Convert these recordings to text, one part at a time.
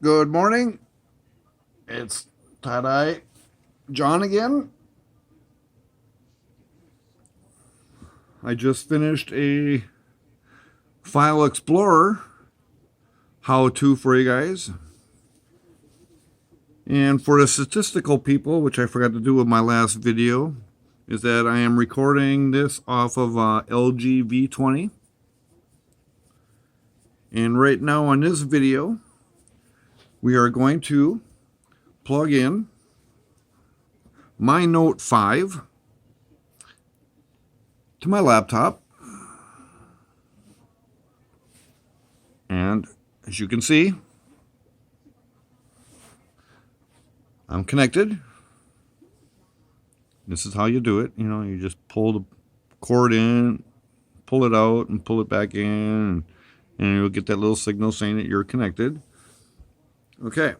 Good morning. It's Tie-Dye John again. I just finished a File Explorer how-to for you guys. And for the statistical people, which I forgot to do with my last video, is that I am recording this off of LG V20. And right now on this video, we are going to plug in my Note 5 to my laptop. And as you can see, I'm connected. This is how you do it. You know, you just pull the cord in, pull it out, and pull it back in, and you'll get that little signal saying that you're connected. Okay,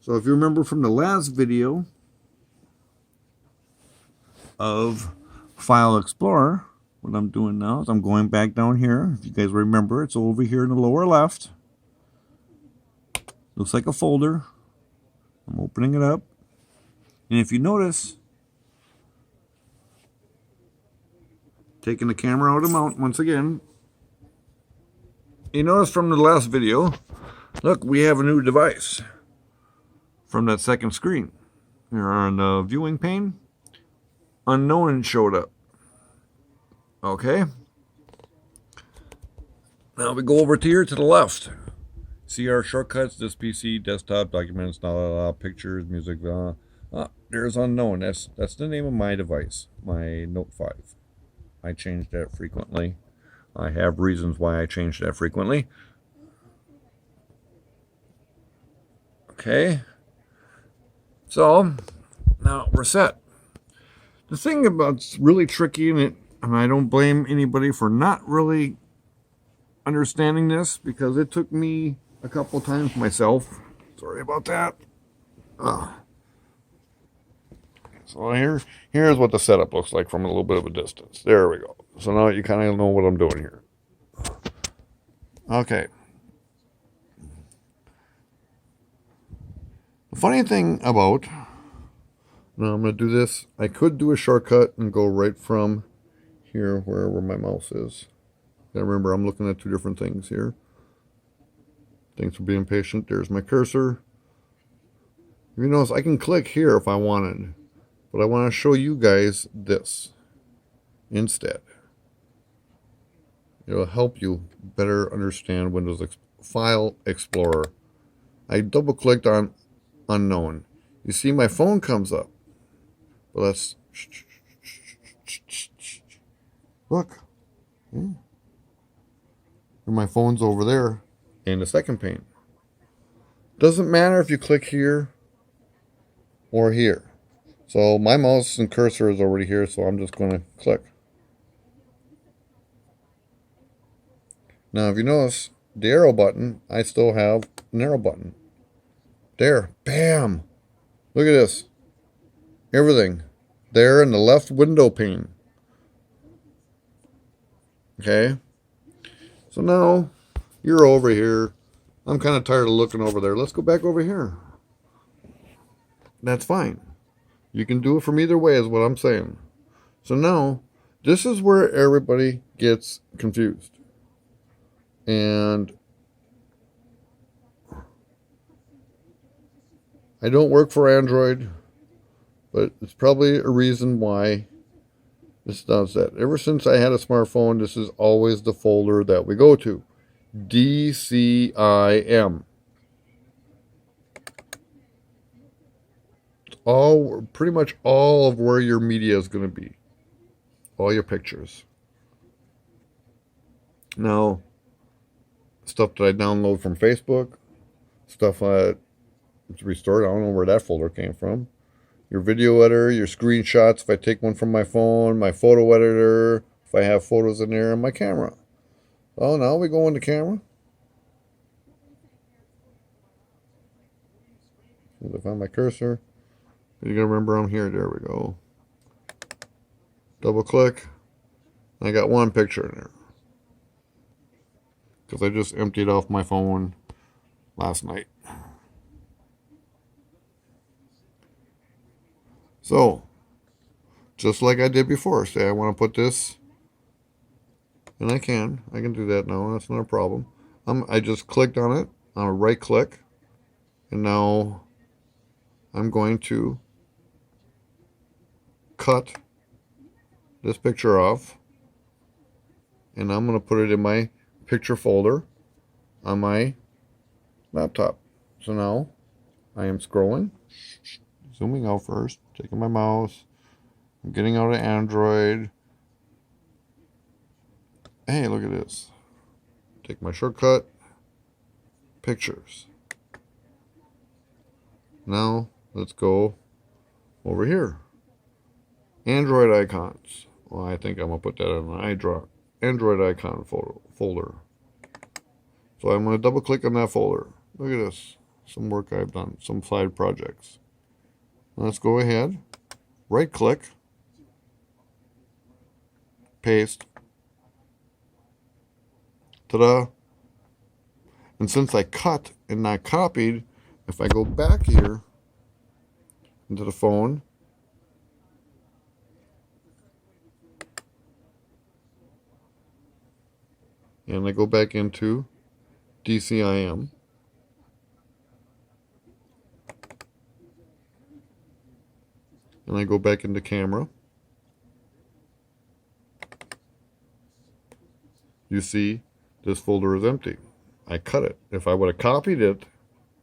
so if you remember from the last video of File Explorer, what I'm doing now is I'm going back down here. If you guys remember, it's over here in the lower left. Looks like a folder. I'm opening it up. And if you notice, taking the camera out of mount once again, you notice from the last video, look, we have a new device from that second screen. Here on the viewing pane, unknown showed up. Okay. Now we go over to here to the left. See our shortcuts, this PC, desktop, documents, pictures, music. There's unknown. That's the name of my device, my Note 5. I change that frequently. I have reasons why I change that frequently. Okay. So, now we're set. The thing about really tricky, and I don't blame anybody for not really understanding this, because it took me a couple times myself. Sorry about that. So here's what the setup looks like from a little bit of a distance. There we go. So now you kind of know what I'm doing here. Okay. The funny thing about, now I'm going to do this, I could do a shortcut and go right from here wherever my mouse is. Gotta remember, I'm looking at two different things here. Thanks for being patient. There's my cursor. You notice I can click here if I wanted, but I want to show you guys this instead. It'll help you better understand Windows File Explorer. I double clicked on unknown. You see my phone comes up. But let's look. Yeah. And my phone's over there in the second pane. Doesn't matter if you click here or here. So my mouse and cursor is already here, so I'm just going to click. Now if you notice the arrow button, I still have an arrow button. There, bam! Look at this. Everything there in the left window pane. Okay, so now you're over here. I'm kind of tired of looking over there. Let's go back over here. That's fine. You can do it from either way is what I'm saying. So now this is where everybody gets confused. And I don't work for Android, but it's probably a reason why this does that. Ever since I had a smartphone, this is always the folder that we go to. DCIM. All, pretty much all of where your media is going to be. All your pictures. Now, stuff that I download from Facebook, stuff it's restored. I don't know where that folder came from. Your video editor, your screenshots, if I take one from my phone, my photo editor, if I have photos in there, and my camera. Oh, now we go into camera. If I find my cursor, you gotta remember I'm here. There we go. Double click. I got one picture in there. Because I just emptied off my phone last night. So, just like I did before, say I want to put this, and I can do that now, that's not a problem. I just clicked on it, I'm a right click, and now I'm going to cut this picture off, and I'm going to put it in my picture folder on my laptop. So now I am scrolling, zooming out first, taking my mouse, I'm getting out of Android. Hey, look at this. Take my shortcut, pictures. Now let's go over here. Android icons. Well, I think I'm going to put that in an Android icon folder. So I'm going to double click on that folder. Look at this. Some work I've done. Some side projects. Let's go ahead. Right click. Paste. Ta-da. And since I cut and not copied, if I go back here into the phone, and I go back into DCIM, and I go back into camera, you see this folder is empty. I cut it. If I would have copied it,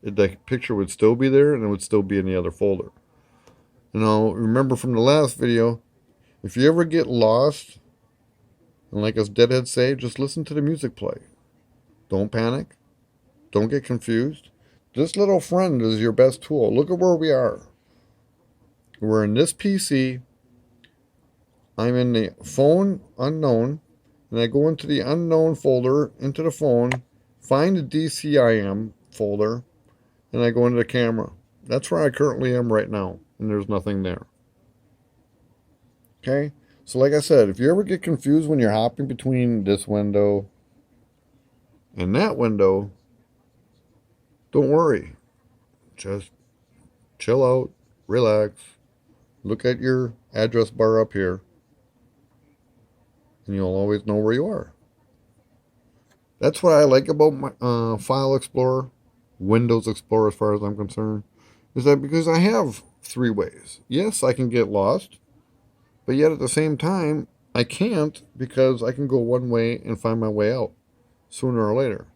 the picture would still be there and it would still be in the other folder. Now, remember from the last video, if you ever get lost, and like us deadheads say, just listen to the music play. Don't panic. Don't get confused. This little friend is your best tool. Look at where we are. We're in this PC. I'm in the phone unknown, and I go into the unknown folder, into the phone, find the DCIM folder, and I go into the camera. That's where I currently am right now, and there's nothing there. Okay? So like I said, if you ever get confused when you're hopping between this window and that window, don't worry. Just chill out, relax, look at your address bar up here, and you'll always know where you are. That's what I like about my File Explorer, Windows Explorer as far as I'm concerned, is that because I have 3 ways. Yes, I can get lost, but yet at the same time, I can't, because I can go one way and find my way out sooner or later.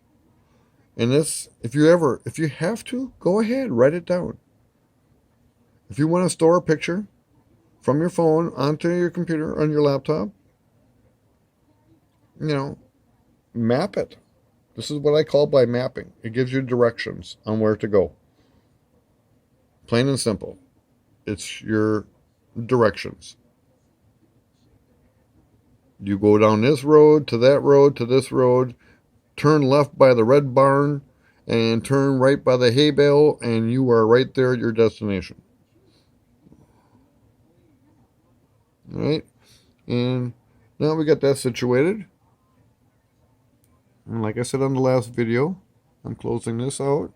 And this, if you have to, go ahead, write it down. If you want to store a picture from your phone onto your computer, on your laptop, map it. This is what I call by mapping. It gives you directions on where to go. Plain and simple. It's your directions. You go down this road, to that road, to this road, turn left by the red barn, and turn right by the hay bale, and you are right there at your destination. All right? And now we got that situated. And like I said on the last video, I'm closing this out.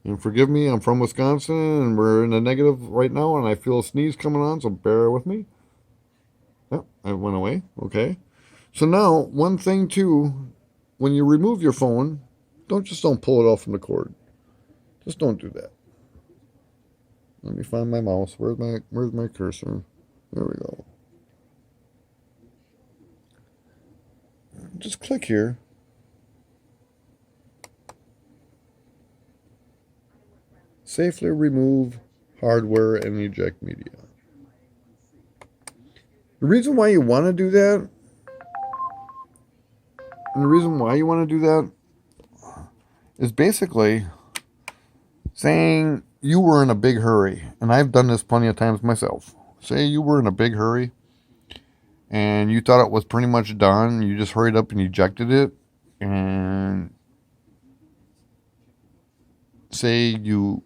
And forgive me, I'm from Wisconsin, and we're in the negative right now, and I feel a sneeze coming on, so bear with me. Yep, it went away. Okay. So now, one thing too, when you remove your phone, don't pull it off from the cord. Just don't do that. Let me find my mouse. Where's my cursor? There we go. Just click here. Safely remove hardware and eject media. The reason why you want to do that, is basically saying you were in a big hurry. And I've done this plenty of times myself. Say you were in a big hurry and you thought it was pretty much done. You just hurried up and ejected it. And say you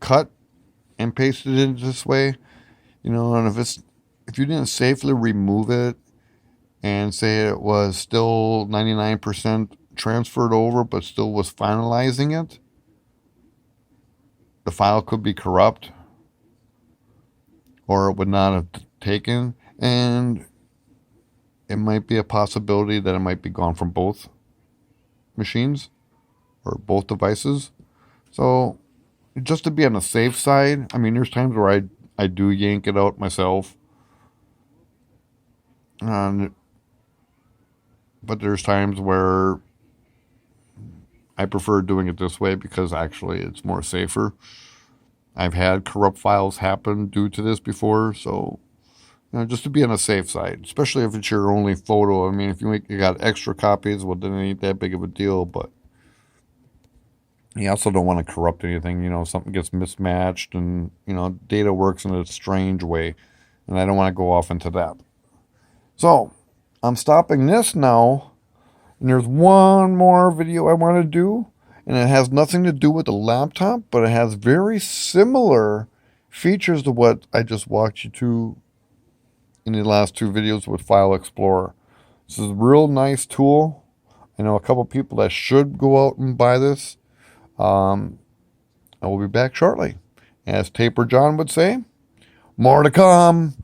cut and pasted it this way, and if you didn't safely remove it and say it was still 99% transferred over but still was finalizing it, the file could be corrupt, or it would not have taken, and it might be a possibility that it might be gone from both machines or both devices. So just to be on the safe side, I mean, there's times where I do yank it out myself, but there's times where I prefer doing it this way because actually it's more safer. I've had corrupt files happen due to this before, so just to be on the safe side, especially if it's your only photo. I mean, if you got extra copies, well, then it ain't that big of a deal, but you also don't want to corrupt anything. Something gets mismatched, and data works in a strange way, and I don't want to go off into that. So I'm stopping this now, and there's one more video I want to do, and it has nothing to do with the laptop, but it has very similar features to what I just walked you through in the last two videos with File Explorer. This is a real nice tool. I know a couple people that should go out and buy this. I will be back shortly. As Taper John would say, more to come.